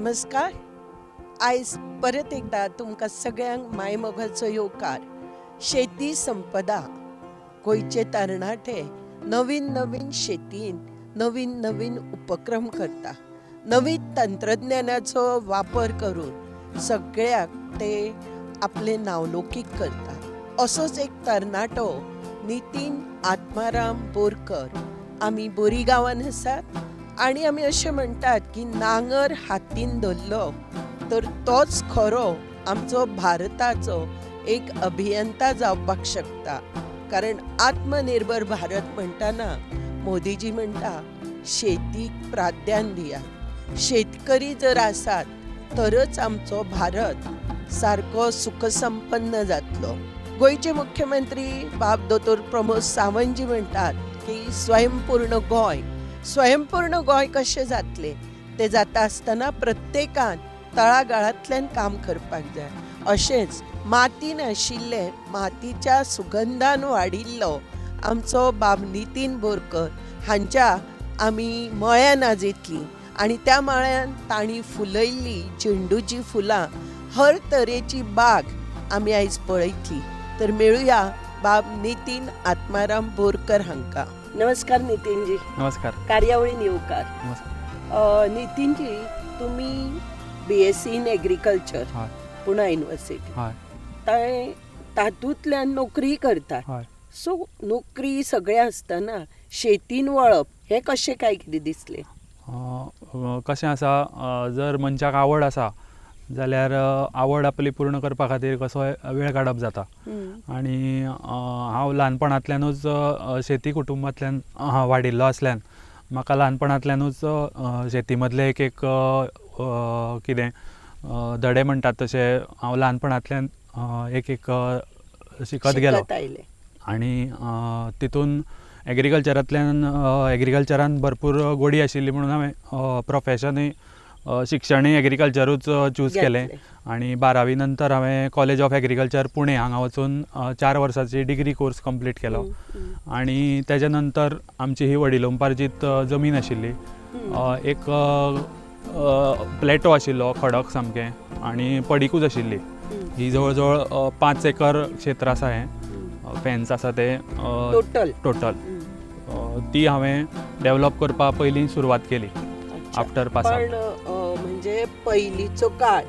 नमस्कार. आयज परत एकदा तुमकां सगळ्यांक माय मोगाचो येवकार. शेती संपदा गोंयचे तरणाटे नवीन नवीन शेतीन नवीन नवीन उपक्रम करता. नवीन तंत्रज्ञानाचो वापर करून सगळ्याक ते आपले नावलौकीक करता. असोच एक तरणाटो नितीन आत्माराम बोरकर. आमी बोरी गांवांत आसात आनी आमी अशें म्हणटात की नांगर हातीन धरलो तर तोच खरो आमचो भारताचो एक अभियंता जावपाक शकता. कारण आत्मनिर्भर भारत म्हणटाना मोदीजी म्हणटा शेतीक प्राधान्य दिया. शेतकरी जर आसात तरच आमचो भारत सारको सुखसंपन्न जातलो. गोंयचे मुख्यमंत्री बाब दोतोर प्रमोद सावंतजी म्हणटात की स्वयंपूर्ण गोंय कशें जातलें. तें जाता आसतना प्रत्येकान तळागाळांतल्यान काम करपाक जाय. अशेंच मातीन आशिल्ले मातीच्या सुगंधान वाडिल्लो आमचो बाब नितीन बोरकर हांच्या आमी मळ्यान आज येतलीं आनी त्या मळ्यान तांणी फुलयल्ली झेंडूची फुलां हर तरेची बाग आमी आयज पळयतली. तर मेळुया बाब नितीन आत्माराम बोरकर हांकां. नमस्कार नितीनजी. नमस्कार. कार्यावळीन येवकार. नमस्कार. नितीनजी, तुमी BSc इन एग्रीकल्चर हय. पुणा युनिवर्सिटी हय. तातूंतल्यान नोकरी करतात. हय. सो नोकरी सगळें आसतना शेतीन वळप हें कशें काय कितें दिसलें? कशें आसा, जर मनशाक आवड आसा जाल्यार आवड आपली पूर्ण करपा खातीर कसोय वेळ काडप जाता. आनी हांव ल्हानपणांतल्यानूच शेती कुटुंबांतल्यान वाडिल्लो आसल्यान म्हाका ल्हानपणांतल्यानूच शेती मदले एक एक कितें धडे म्हणटात तशे हांव ल्हानपणांतल्यान एक एक शिकत गेलो. आनी तितून एग्रीकल्चरान भरपूर गोडी आशिल्ली म्हणून हांवें प्रोफेशनूय शिक्षणूय एग्रीकल्चरूच चूज केलें. आनी 12वी नंतर हांवें कॉलेज ऑफ एग्रीकल्चर पुणे हांगा वचून 4 वर्सांची डिग्री कोर्स कंप्लीट केलो. आनी तेजे नंतर आमची ही वडिलोंपार्जीत जमीन आशिल्ली. एक प्लेटो आशिल्लो खडक सामकें आनी पडीकूच आशिल्ली. ही जवळ जवळ 5 एकर क्षेत्र आसा. हें फेन्स आसा ते टोटल ती हांवें डेवलप करपा पयलीं सुरवात केली आफ्टर पास. म्हणजे पयलींचो काळ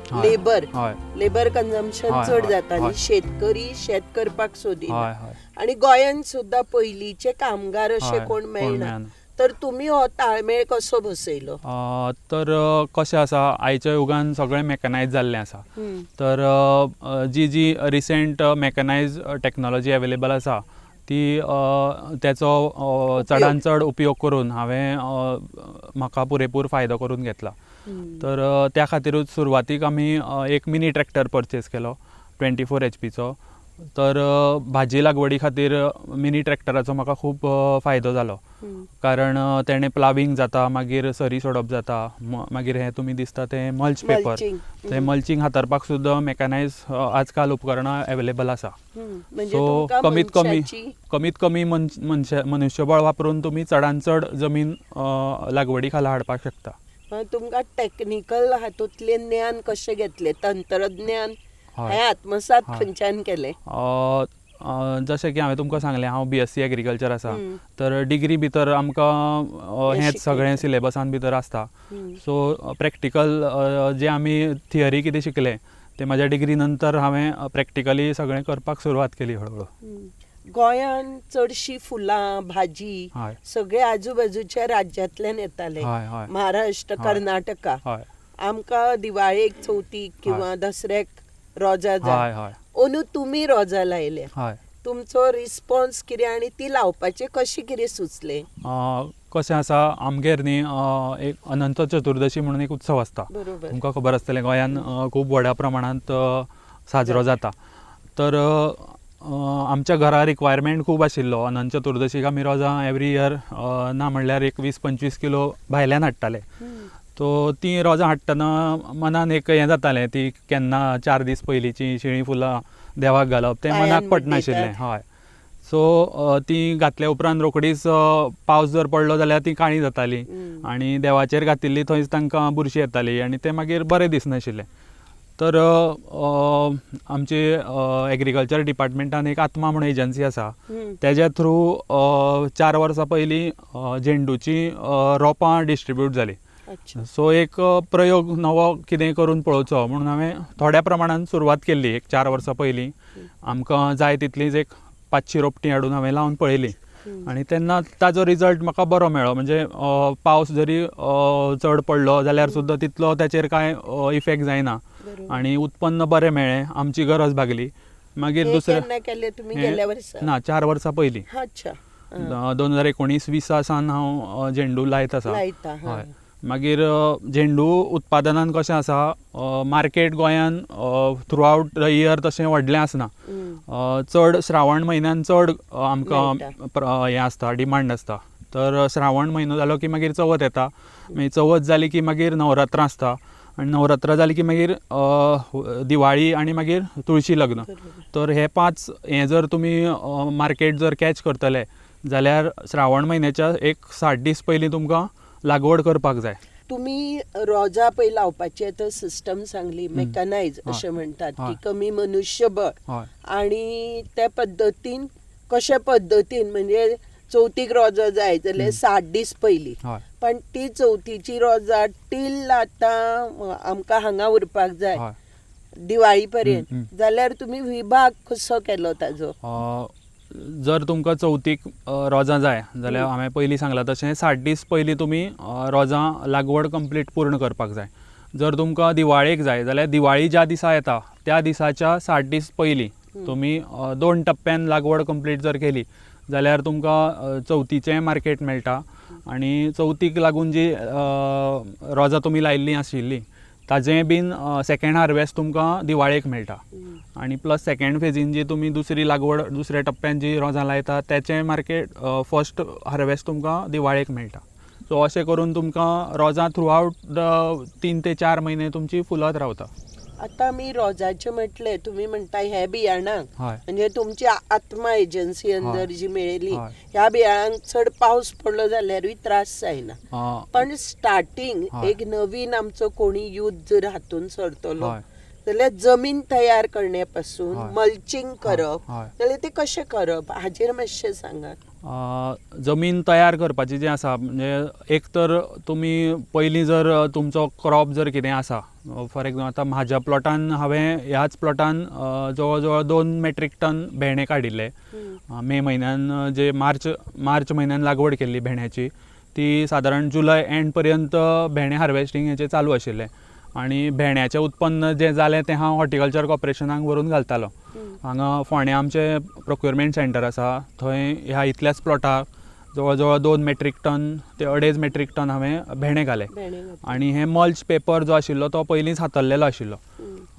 लेबर कन्झम्पशन चड जाता आनी शेतकरी शेत करपाक सोदिना. आनी गोंयांत सुद्दां पयलींचे कामगार अशे कोण मेळना. तर तुमी हो ताळमेळ कसो बसयलो? तर कशें आसा, आयच्या युगान सगळें मॅकनायज जाल्लें आसा. तर जी रिसेंट मॅकनायज टेक्नॉलॉजी अवेलेबल आसा ती त्याचो चडान चड उपयोग करून हांवें म्हाका पुरेपूर फायदो करून घेतला. तर त्या खातीरूच सुरवातीक आमी एक मिनी ट्रॅक्टर परचेज केलो 24 HP. तर भाजी लागवडी खातीर मिनी ट्रॅक्टराचो म्हाका खूब फायदो जालो. कारण तेणें प्लाविंग जाता, मागीर सरी सोडप जाता, मागीर हें तुमी दिसता तें मल्च पेपर, तें मल्चिंग हातरपाक सुद्दां मॅकनायज आजकाल उपकरणां अवेलेबल आसा. सो कमीत कमी मनुष्यबळ वापरून तुमी चडान चड जमीन लागवडी खाला हाडपाक शकता. तुमकां टॅक्निकल हातूंतलें ज्ञान कशें घेतलें? तंत्रज्ञान हें आत्मसात खंयच्यान केलें? जशें की हांवें तुमकां सांगलें, हांव BSc एग्रीकल्चर आसा. तर डिग्री भितर आमकां हेंच सगळें सिलेबसान भितर आसता. सो प्रॅक्टिकल जें आमी थियरी कितें शिकलें तें म्हाज्या डिग्री नंतर हांवें प्रॅक्टिकली सगळें करपाक सुरवात केली हळूहळू. गोंयांत चडशीं फुलां भाजी सगळे आजूबाजूच्या राज्यांतल्यान येताले. महाराष्ट्र, कर्नाटका. आमकां दिवाळेक, चवथीक किंवा दसऱ्याक रोजां जाय. अंदू तुमी रोजां लायले. तुमचो रिस्पॉन्स कितें आनी ती लावपाचें कशें कितें सुचलें? कशें आसा, आमगेर न्ही एक अनंत चतुर्दशी म्हणून एक उत्सव आसता. तुमकां खबर आसतलें, गोंयांत खूब व्हड्या प्रमाणांत साजरो जाता. तर आमच्या घरा रिक्वायरमेंट खूब आशिल्लो. अनंत चतुर्दशीक आमी रोजां एवरी इयर ना म्हणल्यार एक 20-25 किलो भायल्यान हाडटाले. सो ती रोजां हाडटना मनान एक हें जातालें, ती केन्ना 4 दीस पयलींची शिळीं फुलां देवाक घालप तें मनाक पडनाशिल्लें. हय. सो ती घातल्या उपरांत रोखडीच पावस जर पडलो जाल्यार ती काळी जाताली आनी देवाचेर घातिल्ली थंयच तांकां बुरशी येताली आनी ते मागीर बरें दिसनाशिल्ले. तर आमची एग्रीकल्चर डिपार्टमेंटान एक आत्मा म्हणून एजन्सी आसा, तेज्या थ्रू 4 वर्सां पयलीं झेंडूची रोपां डिस्ट्रिब्यूट जाली. सो एक प्रयोग नवो कितें करून पळोवचो म्हणून हांवें थोड्या प्रमाणान सुरवात केल्ली. एक 4 वर्सां पयलीं आमकां जाय तितलीच एक 500 रोपटीं हाडून हांवें लावन पळयलीं आनी तेन्ना ताजो रिजल्ट म्हाका बरो मेळ्ळो. म्हणजे पावस जरी चड पडलो जाल्यार सुद्दां तितलो ताचेर कांय इफेक्ट जायना आनी उत्पन्न बरें मेळ्ळें, आमची गरज भागली. मागीर दुसरें ना 4 वर्सां पयलीं 2019-20 सावन हांव झेंडू लायत आसा. हय. मागीर झेंडू उत्पादनान कशें आसा, मार्केट गोंयान थ्रू आवट द इयर तशें व्हडलें आसना. चड श्रावण म्हयन्यान चड आमकां हें आसता, डिमांड आसता. तर श्रावण म्हयनो जालो की मागीर चवथ येता, मागीर चवथ जाली की मागीर नवरात्रां आसता आनी नवरात्रां जाली की मागीर दिवाळी आनी मागीर तुळशी लग्न. तर हे 5 हें जर तुमी मार्केट जर कॅच करतले जाल्यार श्रावण म्हयन्याच्या एक 60 दीस पयलीं तुमकां लागवड करपाक जाय. तुम्ही रोजां पळय लावपाची आतां सिस्टम सांगली, मेकनायज अशें म्हणटात की कमी मनुष्यबळ आनी त्या पद्दतीन कशा पद्दतीन म्हणजे चवथीक रोजो जाय जाल्यार 60 दीस पयलीं, पण ती चवथीची रोजां टील आतां आमकां हांगा उरपाक जाय दिवाळी पर्यंत, जाल्यार तुमी विभाग कसो केलो ताजो? जर तुमकां चवथीक रोजां जाय जाल्यार हांवें पयलीं सांगलां तशें 60 दीस पयलीं तुमी रोजां लागवड कंप्लीट पूर्ण करपाक जाय. जर तुमकां दिवाळेक जाय जाल्यार दिवाळी ज्या दिसा येता त्या दिसाच्या 60 दीस पयलीं तुमी 2 टप्प्यान लागवड कंप्लीट जर केली जाल्यार तुमकां चवथीचें मार्केट मेळटा आनी चवथीक लागून जी रोजां तुमी लायिल्लीं आशिल्लीं ताजें बीन सेकेंड हार्वेस्ट तुमकां दिवाळेक मेळटा आनी प्लस सेकेंड फेजीन जी तुमी दुसरी लागवड दुसऱ्या टप्प्यान जी रोजां लायता त्याचें मार्केट फर्स्ट हार्वेस्ट तुमकां दिवाळेक मेळटा. सो अशें करून तुमकां रोजां थ्रू आवट 3 ते 4 म्हयने तुमची फुलत रावता. आतां आमी रोजाचें म्हटलें, तुमी म्हणटा हे बियाणांक म्हणजे तुमची आत्मा एजन्सी अंदर जी मेळिल्ली ह्या बियाणांक चड पावस पडलो जाल्यारूय त्रास जायना, पण स्टार्टींग एक नवीन आमचो कोणी यूथ जर हातून सरतलो जाल्यार जमीन तयार करण्यापासून मल्चिंग करप जाल्यार ते कशें करप हाजेर मातशें सांगात. जमीन तयार करपाची जी आसा म्हणजे एक तर तुमी पयलीं जर तुमचो क्रॉप जर कितें आसा, फॉर एग्जांपल आतां म्हाज्या प्लॉटान हांवें ह्याच प्लॉटान जवळ जवळ 2 मेट्रीक टन भेंडे काडिल्ले. मे म्हयन्यान जे मार्च म्हयन्यान लागवड केल्ली भेंड्याची, ती सादारण जुलय एंड पर्यंत भेंडे हार्वेस्टिंग हेचें चालू आशिल्लें आनी भेंड्याचें उत्पन्न जें जालें तें हांव हॉर्टिकल्चर कॉर्पोरेशनाक व्हरून घालतालो. हांगा फोंड्या आमचें प्रोक्युरमेंट सेंटर आसा, थंय ह्या इतल्याच प्लॉटाक जवळ जवळ 2 मेट्रीक टन ते 2.5 मेट्रीक टन हांवें भेंडे घाले आनी हे मल्च पेपर जो आशिल्लो तो पयलींच हातरलेलो आशिल्लो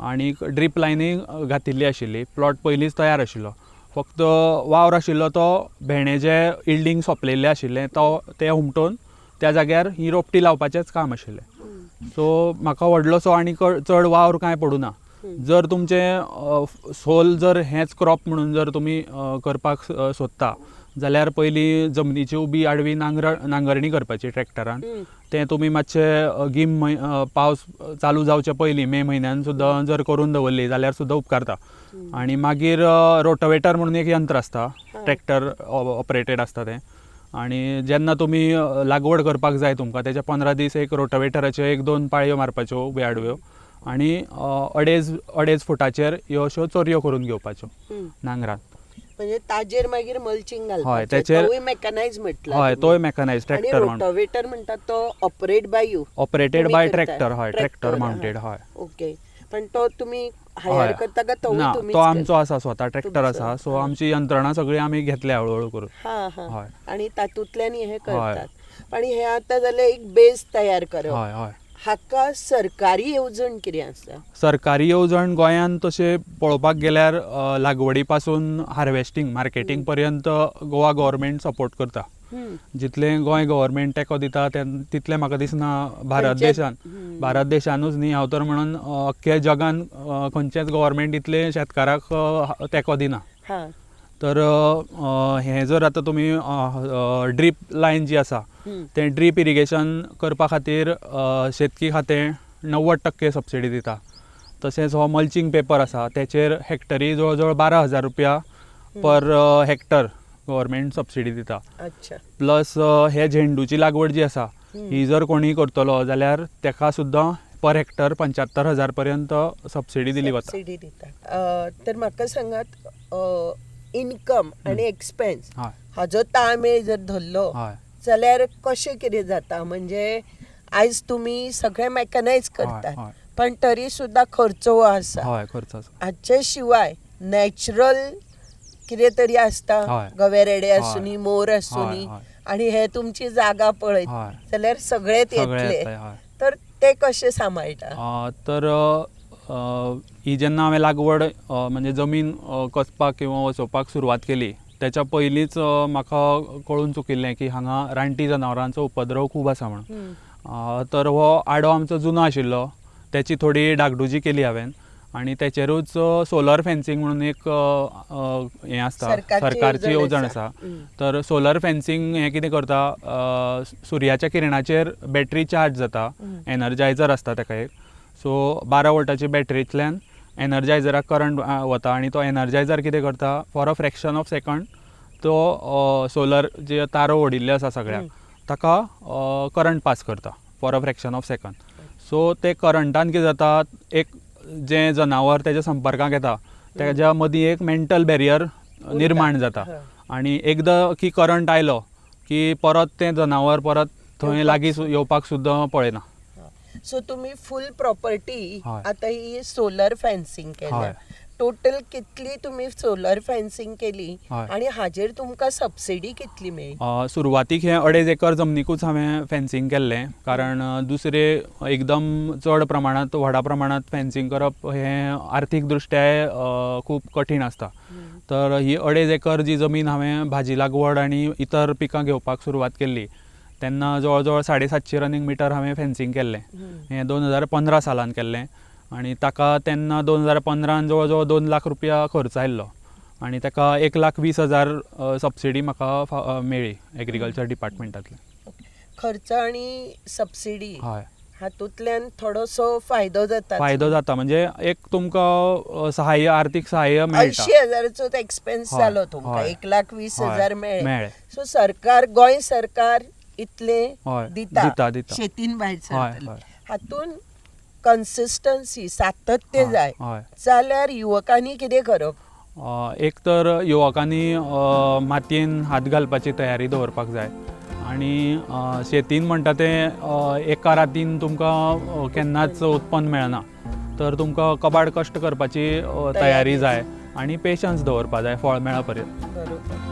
आनी ड्रीप लायनी घातिल्ली आशिल्ली. प्लॉट पयलींच तयार आशिल्लो, फक्त वावर आशिल्लो तो भेंडे जे इल्डिंग सोंपलेले आशिल्ले ते हुमटोवन त्या जाग्यार ही रोपटी लावपाचेंच काम आशिल्लें. सो म्हाका व्हडलोसो आनी चड वावर कांय पडूना. जर तुमचें सोल जर हेच क्रॉप म्हणून जर तुमी करपाक सोदता जाल्यार पयलीं जमनीची उबी आडवी नांगरणी करपाची ट्रॅक्टरान. तें तुमी मातशें पावस चालू जावचे पयलीं मे म्हयन्यान सुद्दां जर करून दवरली जाल्यार सुद्दां उपकारता. आनी मागीर रोटोवेटर म्हणून एक यंत्र आसता, ट्रॅक्टर ऑपरेटेड आसता तें, आनी जेन्ना तुमी लागवड करपाक जाय तुमकां तेच्या 15 दीस एक रोटोवेटराच्यो 1-2 पाळयो मारपाच्यो उब्यो आडव्यो आनी 2.5 फुटाचेर ह्यो अश्यो चरयो करून घेवपाच्यो नांगरान. म्हणजे ताजेर मागीर मल्चिंग घालपाचें. हय, ताचेर मेकनायज म्हटला. हय, तोय मेकनायज ट्रॅक्टर रोटोवेटर म्हणटा तो operate by you. Operated by tractor. हय, ट्रॅक्टर माउंटेड. हय. ओके, पण तो तुमी हायर करता का तो? ना, तो आमचो आसा, स्वता ट्रॅक्टर आसा. सो आमची यंत्रणा सगळी आमी घेतल्या हळूहळू करून. हय, आनी तातूंतल्यान हे करतात. पण हे आतां जाल्यार एक बेस तयार करप. हय हय. हाका सरकारी येवजण कितें आसा? सरकारी येवजण गोंयांत तशें पळोवपाक गेल्यार लागवडी पासून हार्वेस्टिंग मार्केटिंग पर्यंत गोवा गव्हर्मेंट सपोर्ट करता. जितलें गोंय गव्हर्मेंट तेंको दिता तितलें म्हाका दिसना भारत देशानूच न्ही, हांव तर म्हणून अख्ख्या जगान खंयचेच गव्हर्मेंट इतले शेतकाराक तेंको दिना. तर हे जर आतां तुमी ड्रीप लायन जी आसा ते ड्रीप इरिगेशन करपा खातीर शेतकी खातें 90% सबसिडी दिता. तशेंच हो मल्चिंग पेपर आसा तेचेर हेक्टरी जवळ जवळ 12,000 रुपया पर हेक्टर गव्हर्मेंट सबसिडी दिता. प्लस हे झेंडूची लागवड जी आसा ही जर कोणी करतलो जाल्यार तेका सुद्दां पर हेक्टर 75,000 पर्यंत सबसिडी दिली वता. तर म्हाका सांगात इनकम आनी एक्सपेन्स हाजो ताळमेळ जर धरलो जाल्यार कशें कितें जाता? म्हणजे आयज तुमी सगळें मॅकनायज करतात पण तरी सुद्दां खर्च हो आसा. हाचे शिवाय नॅचरल कितें तरी आसता, गवेरेडे आसुनी, मोर आसुनी, आनी हे तुमची जागा पळयत जाल्यार सगळेच येतले, तर ते कशें सांबाळटा? तर ही जेन्ना हांवें लागवड म्हणजे जमीन कसपाक किंवा वचोवपाक सुरवात केली त्याच्या पयलींच म्हाका कळून चुकिल्लें की हांगा रानटी जनावरांचो उपद्रव खूब आसा म्हणून. तर हो आडो आमचो जुनो आशिल्लो, त्याची थोडी डागडुजी केली हांवें आनी तेचेरूच सोलर फेन्सिंग म्हणून एक हें आसता, सरकारची येवजण आसा. तर सोलर फेन्सिंग हें कितें करता, सुर्याच्या किरणाचेर बॅटरी चार्ज जाता, एनर्जायझर आसता ताका एक. सो 12 वोल्टाची बॅटरींतल्यान एनर्जायझराक करंट वता आनी तो एनर्जायझर कितें करता, for a fraction of second तो सोलर जे तारो ओडिल्ले आसा सगळ्याक ताका करंट पास करता for a fraction of second. So ते करंटान कितें जाता, एक जें जनावर तेज्या संपर्कांत येता तेज्या मदीं एक मेंटल बॅरियर निर्माण जाता आनी एकदां की करंट आयलो की परत तें जनावर परत थंय लागीं येवपाक सुद्दां पळयना. सो तुम्ही फुल प्रॉपर्टी आता ही सोलर फेन्सिंग केल्या, टोटल कितली तुम्ही सोलर फेन्सिंग केली आणि हाजेर तुमकां सबसिडी कितली मेळ्ळी? सुरवातीक हे 2.5 एकर जमनीकूच हांवें फेन्सिंग केल्लें, कारण दुसरे एकदम चड प्रमाणांत व्हडा प्रमाणांत फेन्सिंग करप हें आर्थीक दृश्ट्या खूब कठीण आसता. तर ही 2.5 एकर जी जमीन हांवें भाजी लागवड आनी इतर पिकां घेवपाक सुरवात केल्ली तेन्ना जवळ जवळ 750 रनिंग मिटर हांवें फेन्सिंग केल्लें. हें 2015 सालान केल्लें आनी ताका तेन्ना 2015 जवळ जवळ 2 लाख रुपया खर्च आयिल्लो आनी ताका 1,20,000 सबसिडी म्हाका मेळ्ळी एग्रीकल्चर डिपार्टमेंटांतल्यान. खर्च आनी सबसिडी हातूंतल्यान थोडोसो फायदो जाता म्हणजे एक तुमकां सहाय्य, आर्थीक सहाय्य मेळटा. 80,000चो एक्सपेन्स जालो तुमकां, 1,20,000 मेळ्ळे. सो सरकार, गोंय सरकार इतले दिता शेतीन भायर सरतले. हातून कन्सिस्टन्सी, सातत्य जाय जाल्यार युवकांनी कितें करप? एक तर युवकांनी मातयेन हात घालपाची तयारी दवरपाक जाय आनी शेतीन म्हणटा तें एका रातीन तुमकां केन्नाच उत्पन्न मेळना. तर तुमकां कबाड कश्ट करपाची तयारी जाय आनी पेशन्स दवरपा जाय फळ मेळा पर्यंत. बरोबर.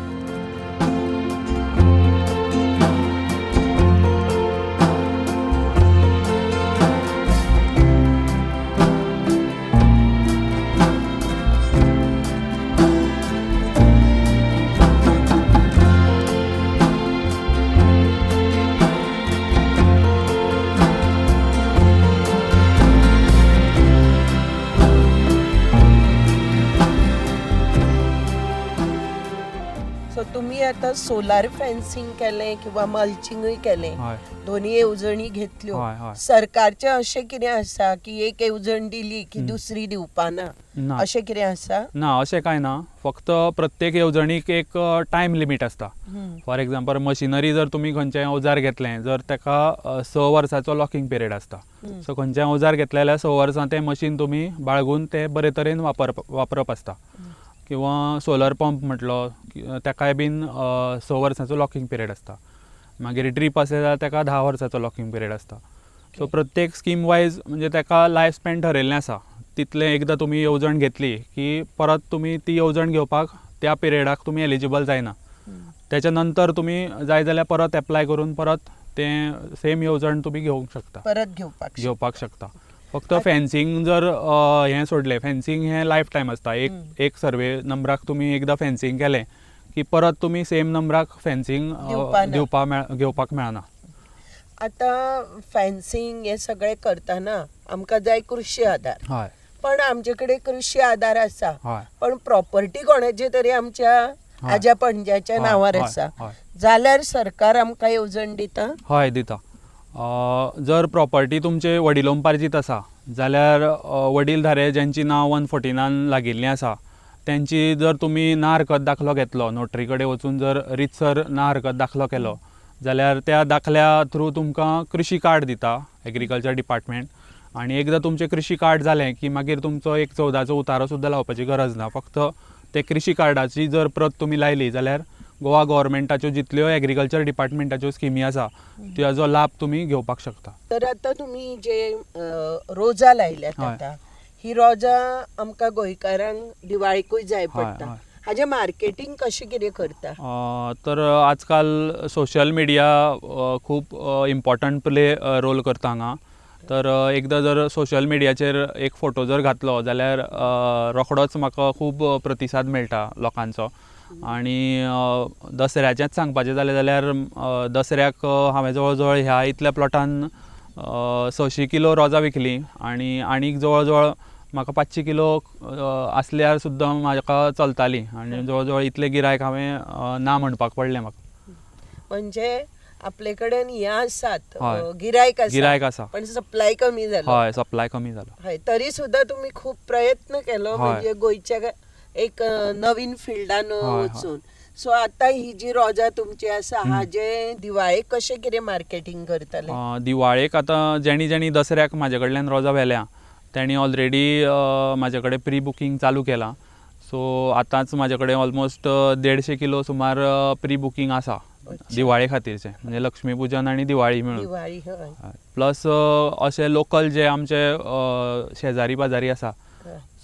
तुम्ही आता सोलार फेन्सिंग केलें किंवा मल्चिंगूय केलें, दोन्ही येवजणी घेतल्यो, सरकारचें अशें कितें आसा की एक येवजण दिली की दुसरी दिवपाना, अशें कितें आसा? ना, अशें कांय ना. फक्त प्रत्येक येवजणीक एक टायम लिमीट आसता. फॉर एग्जांपल मशिनरी जर तुमी खंयचें अवजार घेतलें जर ताका 6 वर्सांचो लॉकिंग पिरियड आसता. सो खंयचें अवजार घेतलें जाल्यार 6 वर्सां तें मशीन तुमी बाळगून तें बरे तरेन वापरप आसता. किंवा सोलर पंप म्हटलो ताकाय बीन 6 वर्सांचो लॉकिंग पिरियड आसता. मागीर ड्रीप आसलें जाल्यार ताका 10 वर्सांचो लॉकिंग पिरियड आसता. सो प्रत्येक स्कीम वायज म्हणजे ताका लायफ स्पॅन ठरयल्लें आसा. तितलें एकदां तुमी येवजण घेतली की परत तुमी ती येवजण घेवपाक त्या पिरियडाक तुमी एलिजिबल जायना. त्याच्या नंतर तुमी जाय जाल्यार परत एप्लाय करून परत तें सेम येवजण तुमी घेवंक शकता, परत घेवपाक शकता. फक्त फेन्सिंग जर हें सोडलें, फेन्सिंग हें लायफ टायम आसता. एक सर्वे नंबराक तुमी एकदां फेन्सिंग केलें की परत तुमी सेम नंबराक फेन्सिंग घेवपाक मेळना. आतां फेन्सिंग हें सगळें करतना आमकां जाय कृशी आधार. पण आमच्याकडे कृषी आधार असा, हय पण प्रॉपर्टी कोणाची तरी आमच्या आज्या पणज्याच्या हय, नावार हय, आसा, हय. जाल्यार सरकार आमकां येवजण दिता. हय दिता. जर प्रॉपर्टी तुमचे वडिलोंपार्जीत आसा जाल्यार वडीलधारे ज्यांची नांव 149 लागिल्लीं आसा त्यांची जर तुमी ना हरकत दाखलो घेतलो, नोटरी कडेन वचून जर रितसर ना हरकत दाखलो केलो जाल्यार त्या दाखल्या थ्रू तुमकां कृषी कार्ड दिता एग्रीकल्चर डिपार्टमेंट. आनी एकदां तुमचें कृषी कार्ड जालें की मागीर तुमचो एक 14चो उतारो सुद्दां लावपाची गरज ना. फक्त ते कृषी कार्डाची जर प्रत तुमी लायली जाल्यार गोवा गव्हर्मेंटाच्यो जितल्यो एग्रीकल्चर डिपार्टमेंटाच्यो स्किमी आसा त्याचो लाभ तुमी घेवपाक शकता. तर आतां तुमी जे रोजां लायल्यात, हय. आतां ही रोजां आमकां गोंयकारांक दिवाळीकूय जाय हय, पडटा, हय. हाजें मार्केटिंग कशें कितें करता? तर आजकाल सोशल मिडिया खूब इम्पॉर्टंट रोल करता हांगा. तर एकदां जर सोशल मिडियाचेर एक फोटो जर घातलो जाल्यार रोखडोच म्हाका खूब प्रतिसाद मेळटा लोकांचो. आनी दसऱ्याचेंच सांगपाचें जालें जाल्यार दसऱ्याक हांवें जवळ जवळ ह्या इतल्या प्लॉटान 600 किलो रोजां विकलीं आनी आनीक जवळ जवळ म्हाका 500 किलो आसल्यार सुद्दां म्हाका चलताली. आनी जवळ जवळ इतले गिरायक हांवें ना म्हणपाक पडलें म्हाका. म्हणजे आपले कडेन हें आसात, हय. गिरायक आसा. पण सप्लाय कमी जालो. हय, सप्लाय कमी जालो. हय, तरी सुद्दां तुमी खूब प्रयत्न केलो, हय. म्हणजे गोंयच्या एक नवीन फिल्डान हय. वचून. सो आतां ही जी रोजां तुमची आसा हाजे दिवाळेक कशें कितें मार्केटिंग करतले? दिवाळेक आतां जेणी दसऱ्याक म्हाजे कडल्यान रोजां व्हेल्या तेणी ऑलरेडी म्हाजे कडेन प्री बुकींग चालू केलां. सो आतांच म्हाजे कडेन ऑलमोस्ट 150 किलो सुमार प्री बुकींग आसा दिवाळे खातीरचें, म्हणजे लक्ष्मी पुजन आनी दिवाळी मेळून. दिवाळी, हय. प्लस अशे लोकल जे आमचे शेजारी पाजारी आसा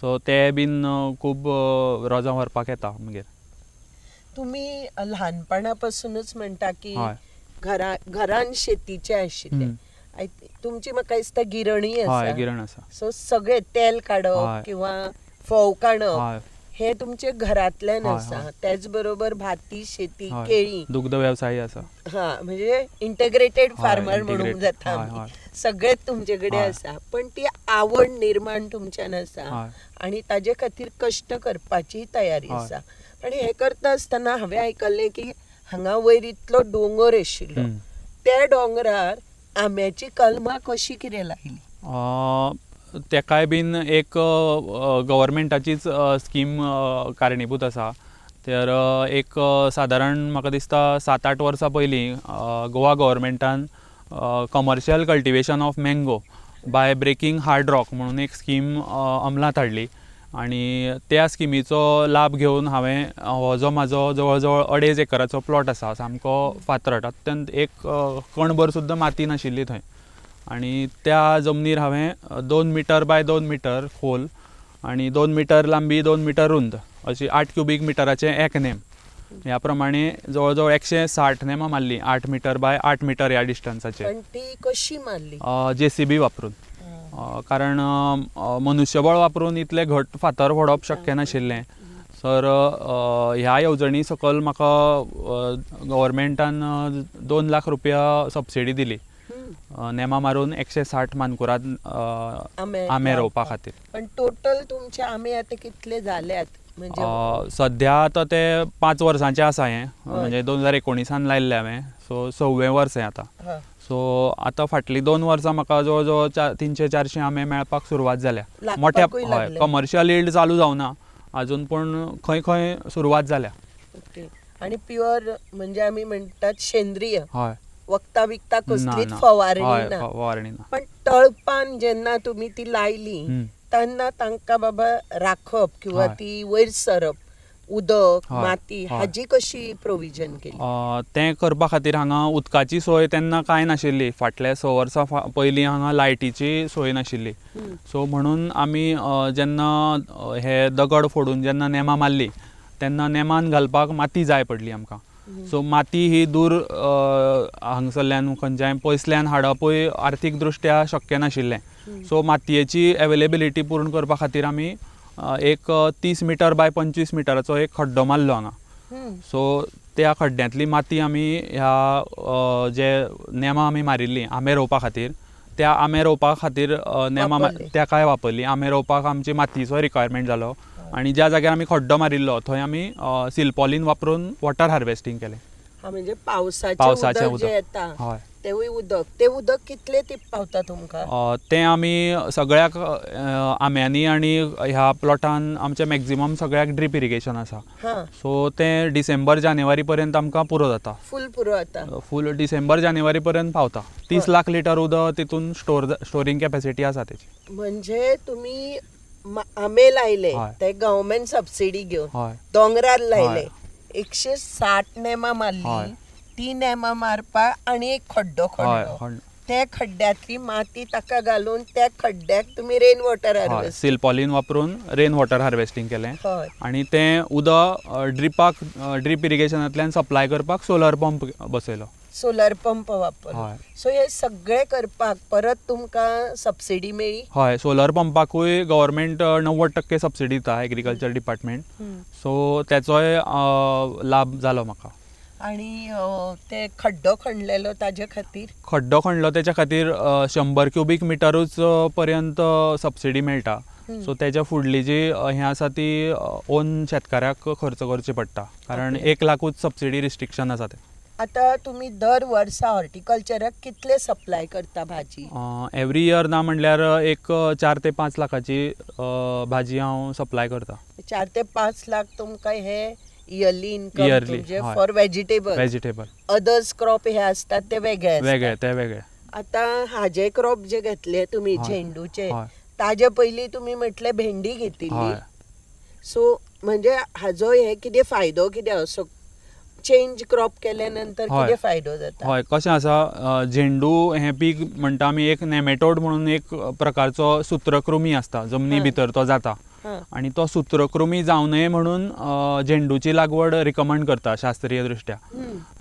सो ते बीन खूब रोजां व्हरपाक येता मागीर. तुमी ल्हानपणा पासूनच म्हणटा की हय. घरान शेतीचे आशिल्ले. तुमची म्हाका दिसता गिरणी हय, आसा. गिरण आसा. सो सगळे तेल काडप हय. किंवा फोव काडप हय. हे तुमचे घरांतल्यान हय, आसा. हय. त्याच बरोबर भाती, शेती, हय. केळी, दुग्ध वेवसाय आसा. हा, म्हणजे इंटग्रेटेड हय, फार्मर म्हणूंक integrated. जाता हय, आमी. हय. सगळेच तुमचे कडेन हय. आसा, पण ती आवड निर्माण तुमच्यान आसा हय. आणि ताजे खातीर कश्ट करपाची तयारी हय. आसा. आणि हे करता आसतना हांवें आयकल्लें की हांगा वयर इतलो दोंगर आशिल्लो, त्या दोंगरार आंब्याची कलमां कशी कितें लायली? तेकाय बीन एक गव्हर्मेंटाचीच स्कीम कारणीभूत आसा. तर एक सादारण म्हाका दिसता 7-8 वर्सां पयलीं गोवा गव्हर्मेंटान commercial cultivation of mango by breaking hard rock म्हणून एक स्कीम अंमलांत हाडली. आनी त्या स्किमीचो लाभ घेवन हांवें हो जो म्हाजो जवळ जवळ 2.5 एकराचो प्लॉट आसा, सामको फातरट, अत्यंत एक कणभर सुद्दां माती नाशिल्ली थंय. आनी त्या जमनीर हांवें 2 मिटर बाय 2 मिटर खोल आनी 2 मिटर लांबी 2 मिटर रुंद अशी 8 क्युबीक मिटराचे एक नेम, ह्या प्रमाणे जवळ जवळ 160 नेमां मारलीं 8 मिटर बाय 8 मिटर ह्या डिस्टन्साचेर. पण ती कशी मारली? JCB वापरून. कारण मनुष्यबळ वापरून इतले घट फातर फोडप शक्य नाशिल्लें. तर ह्या येवजणी सकल म्हाका गव्हर्मेंटान 2 लाख रुपया सबसिडी दिली नेमां मारून 160 मानकुराद आंबे रोवपा खातीर. पण टोटल तुमचे आंबे आतां कितले जाल्यात? म्हणजे सद्या आतां ते 5 वर्सांचें आसा हें, म्हणजे 2019 लायिल्लें हांवें, सो 6वें वर्स हें आतां. सो आतां फाटलीं 2 वर्सां म्हाका जवळ जवळ 300-400 आंबे मेळपाक सुरवात जाल्या. मोठ्या कमर्शियल यील्ड चालू जावना अजून, पण खंय खंय सुरवात जाल्या. आनी प्युअर म्हणजे आमी म्हणटात सेंद्रीय, हय, वखदां विकता कसलीच फवारणी ना. पण तळपान जेन्ना तुमी ती लायली तेन्ना तांकां बाबा राखप किंवा ती वयर सरप, उदक, माती, हाजी कशी प्रोविजन केली? तें करपा खातीर हांगा उदकाची सोय तेन्ना कांय नाशिल्ली. फाटल्या 6 वर्सां पयलीं हांगा लायटीची सोय नाशिल्ली. सो म्हणून आमी जेन्ना हे दगड फोडून जेन्ना नेमां मारलीं तेन्ना नेमान घालपाक माती जाय पडली आमकां. सो माती ही दूर हांगसरल्यान खंयच्याय पयसल्यान हाडपूय आर्थीक दृश्ट्या शक्य नाशिल्लें. सो मातयेची अवेलेबिलिटी पूर्ण करपा खातीर आमी एक 30 मिटर बाय 25 मिटराचो एक खड्डो मारलो हांगा. सो त्या खड्ड्यांतली माती आमी ह्या जे नेमां आमी मारिल्लीं आंबे रोवपा खातीर त्या आंबे रोवपा खातीर नेमा वापरले. त्या काय वापरली. आंबे रोवपाक आमची मातयेचो रिक्वायरमेंट जालो आणि ज्या जाग्यार आमी खड्डो मारिल्लो थंय आमी सिल्पॉलीन वापरून वॉटर हार्वेस्टिंग केलें. हा म्हणजे पावसाचें पावसाचें उदक जे उदक. येता हय. ते उदक कितले तेंप पावता तुमकां? तें आमी सगळ्याक आंब्यांनी आणि ह्या प्लॉटान आमचे मॅक्झिमम सगळ्याक ड्रीप इरिगेशन आसा. हा सो तें डिसेंबर जानेवारी पर्यंत आमकां पुरो जाता. फूल पुरो आता. फूल डिसेंबर जानेवारी पर्यंत पावता. 30 लाख लिटर उदक तितून स्टोरिंग कॅपॅसिटी आसा तेची. म्हणजे तुम्ही आंबे लायले हय. ते गव्हर्नमेंट सबसिडी घेवन हय. दोंगरार लायले. हय. 160 नेमां हय. मारली. ती नेमां मारपाक आणि एक खड्डो खणलो. त्या खड्ड्यातली माती ताका घालून त्या खड्ड्याक तुम्ही रेन वॉटर हार्वेस्ट. सिल्पॉलीन वापरून रेन वॉटर हार्वेस्टिंग केलें हय. आणि तें उदक ड्रीप इरिगेशनांतल्यान सप्लाय करपाक सोलर पंप बसयलो. सोलर पंप वापरलो. हय. सो हे सगळे करपाक परत तुमकां सबसिडी मेळ्ळी? हय, सोलर पंपाकूय गव्हर्मेंट 90% सबसिडी दिता एग्रीकल्चर डिपार्टमेंट. सो तेचोय लाभ जालो म्हाका. आणि ते खड्डो खणलेलो ताजे खातीर? खड्डो खणलो तेच्या खातीर 100 क्युबीक मिटरूच पर्यंत सबसिडी मेळटा. सो तेच्या फुडली जी हें आसा ती ओन शेतकाऱ्याक खर्च करची पडटा, कारण 1 लाखूच सबसिडी रिस्ट्रिक्शन आसा तें. आता तुम्ही दर वर्सा हॉर्टिकल्चराक कितले सप्लाय करता भाजी? एवरी इयर ना म्हणल्यार एक 4 ते 5 लाखाची भाजी हांव सप्लाय करता. 4 ते 5 लाख तुमकां हे इयरली इनकम Yearly, म्हणजे हय. For vegetable. अदर्स क्रॉप हे असतात ते वेगळे असतात. ते वेगळे. आता हाजे क्रॉप जे घेतले तुम्ही हय. झेंडूचे, हय. ताजे पयलीं तुम्ही म्हटले भेंडी घेतिल्ली. हय. सो म्हणजे हाजो हे कितें फायदो कितें असो चेंज क्रॉप केल्या नंतर हय. कितें फायदो जाता? हय, कशें आसा, झेंडू हें पीक म्हणटा आमी एक नेमेटोड म्हणून एक प्रकारचो सूत्रकृमी आसता जमनी हय. भितर तो जाता. हा. आणि तो सूत्रकृमी जावं नये म्हणून झेंडूची लागवड रिकमेंड करता शास्त्रीय दृश्ट्या.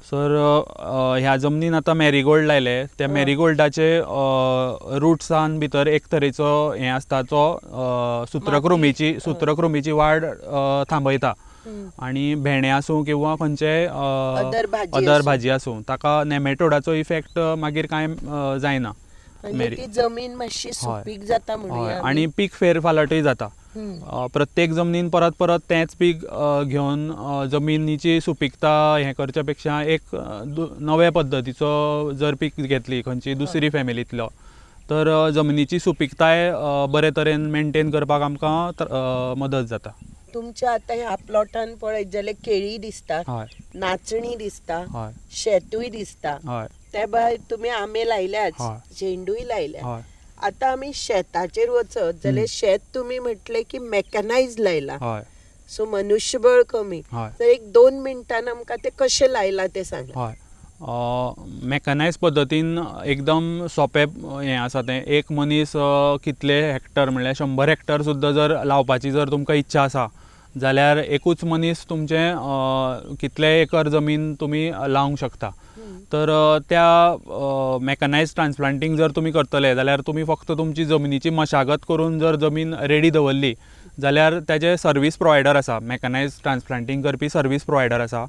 सर ह्या जमनीन आतां मॅरीगोल्ड लायले. त्या मॅरीगोल्डाचे रुट्सान भितर एक तरेचो हें आसता जो सूत्रकृमीची वाड थांबयता. आणि भेंडे आसूं किंवा खंयचेय अदर भाजी आसूं ताका नेमेटोडाचो इफेक्ट मागीर कांय जायना. म्हणजे ती जमीन मातशी सुपीक जाता म्हणूया. आणि पीक फेरफालटूय जाता. प्रत्येक जमनीन परत परत तेंच पीक घेवन जमनीची सुपीकता हें करच्या पेक्षा एक नव्या पद्दतीचो जर पीक घेतली खंयची दुसरी फॅमिलींतलो, तर जमनीची सुपीकताय बरे तरेन मेंटेन करपाक आमकां मदत जाता. तुमच्या आतां ह्या प्लॉटान पळयत जाल्यार केळी दिसता, हय. नाचणी दिसता, हय. शेतूय दिसता. हय. त्या भायर तुम्ही आंबे लायल्याच, हय. झेंडूय लायल्या. हय. आता आमी शेताचेर वचत जाल्यार शेत तुम्ही म्हटले की मेकॅनायज लायला. हय. सो मनुष्यबळ कमी. हय. तर एक 2 मिनटान आमकां ते कशें लायला ते सांगा. हय. मेकॅनायज पद्दतीन एकदम सोंपें हें आसा तें. एक मनीस कितले हेक्टर म्हणल्यार 100 हेक्टर सुद्दां जर लावपाची जर तुमकां इच्छा आसा जाल्यार एकूच मनीस तुमचें कितले एकर जमीन तुमी लावंक शकता. तर त्या मेकॅनायज ट्रान्सप्लांटींग जर तुमी करतले जाल्यार तुमी फक्त तुमची जमनीची मशागत करून जर जमीन रेडी दवरली जाल्यार ताजे सर्वीस प्रोवायडर आसा, मेकॅनायज ट्रान्सप्लांटींग करपी सर्वीस प्रोवायडर आसा.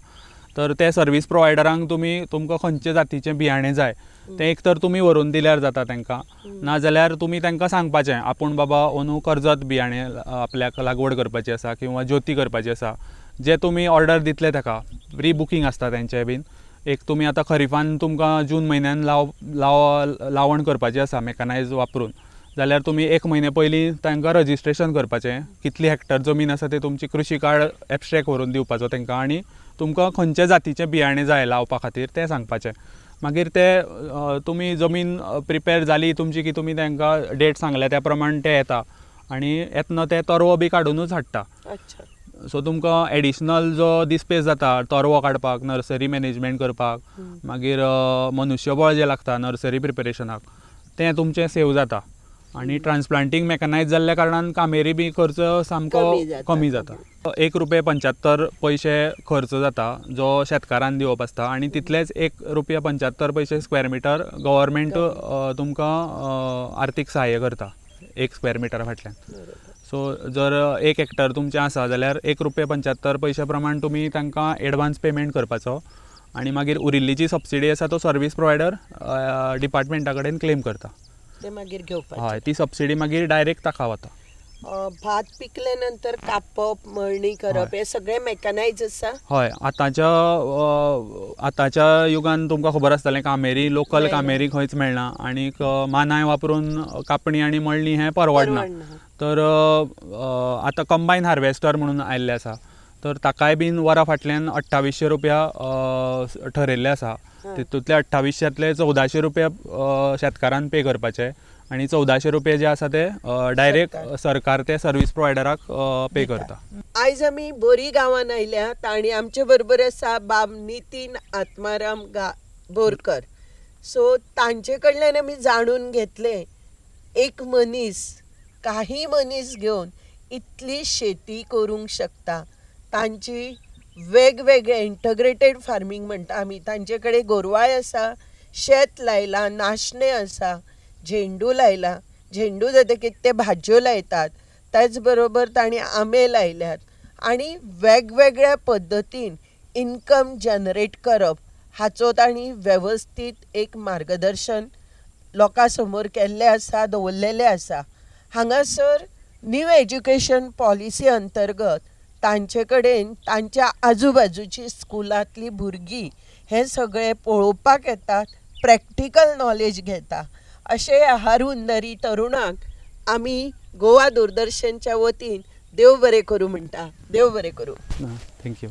तर त्या सर्वीस प्रोवायडरांक तुमकां खंयचे जातीचें बियाणें जाय तें एक तर तुमी व्हरून दिल्यार जाता तांकां, नाजाल्यार तुमी तांकां सांगपाचें आपूण बाबा अंदू कर्जत बियाणें आपल्याक लागवड करपाची आसा किंवा ज्योती करपाची आसा. जे तुमी ऑर्डर दितले ताका प्री बुकींग आसता तेंचें बीन. एक तुमी आतां खरीफान तुमकां जून म्हयन्यान लावण करपाची आसा मेकॅनायज वापरून, जाल्यार तुमी 1 म्हयने पयलीं तांकां रजिस्ट्रेशन करपाचें. कितली हेक्टर जमीन आसा ते तुमची कृशी कार्ड एबस्ट्रॅक्ट व्हरून दिवपाचो तांकां आणि तुमकां खंयचे जातीचें बियाणें जाय लावपा खातीर तें सांगपाचें. मागीर ते तुमी जमीन प्रिपेर जाली तुमची की तुमी तांकां डेट सांगल्या त्या प्रमाण ते येता आणि येतना ते तरवो बी काडूनच हाडटा. सो तुमकां एडिशनल जो दिसपेस जाता तरवो काडपाक, नर्सरी मॅनेजमेंट करपाक, मागीर मनुष्यबळ जें लागता नर्सरी प्रिपरेशनाक, तें तुमचें सेव जाता. आणि ट्रान्सप्लांटींग मेकॅनायज जाल्ल्या कारणान कामेरी बी खर्च सामको कमी जाता. 1 रुपया 75 पैसे खर्च जाता जो शेतकारान दिवप आसता आणि तितलेच 1 रुपया 75 पैसे स्क्वेअर मिटर गव्हर्मेंट तुमकां आर्थीक सहाय्य करता 1 स्क्वेअर मिटरा फाटल्यान. सो जर 1 हेक्टर तुमचें आसा जाल्यार 1 रुपया 75 पैसे प्रमाण तुमी तांकां एडवान्स पेमेंट करपाचो आणि मागीर उरिल्ली जी सबसिडी आसा तो सर्वीस प्रोवायडर डिपार्टमेंटा कडेन क्लेम करता. ते मागीर घेवपाचे. हय ती सबसिडी मागीर डायरेक्ट ताका वता. भात पिकले नंतर कापप मळणी करप हे सगळे मेकनायज आसा. हय आतांच्या युगान तुमकां खबर आसतलें कामेरी लोकल कामेरी खंयच मेळना आनीक मानाय वापरून कापणी आनी मळणी हें परवडना. तर आतां कंबायन हार्वेस्टर म्हणून आयिल्लें आसा तर ताकाय बीन वरा फाटल्यान 2800 रुपया ठरयल्ले आसा. तितूंतले 2800तले 1400 रुपया शेतकारान पे करपाचे आनी 1400 रुपया जे आसा ते डायरेक्ट सरकार ते सर्वीस प्रोवायडराक पे करता. आयज आमी बोरी गांवांत आयल्यात आनी आमचे बरोबर आसा बाब नितीन आत्माराम बोरकर. सो तांचे कडल्यान आमी जाणून घेतले एक मनीस काही मनीस घेवन इतली शेती करूंक शकता. तांची वेगवेगळे इंटग्रेटेड फार्मींग म्हणटा आमी. तांचे कडेन गोरवाय आसा, शेत लायला, नाशणे आसा, झेंडू लायला. झेंडू जातकीर ते भाज्यो लायतात. त्याच बरोबर तांणी आंबे लायल्यात आनी वेगवेगळ्या पद्दतीन इनकम जनरेट करप हाचो तांणी वेवस्थीत एक मार्गदर्शन लोकां समोर केल्लें आसा, दवरलेलें आसा. हांगासर न्यू एज्युकेशन पॉलिसी अंतर्गत तांचे कडेन तांच्या आजूबाजूची स्कुलांतलीं भुरगीं हे सगळे पळोवपाक येतात, प्रॅक्टिकल नॉलेज घेता. अशे हारुंदरी तरुणांक आमी गोवा दूरदर्शनच्या वतीन देव बरें करूं म्हणटा. देव बरें करूं. थँक्यू.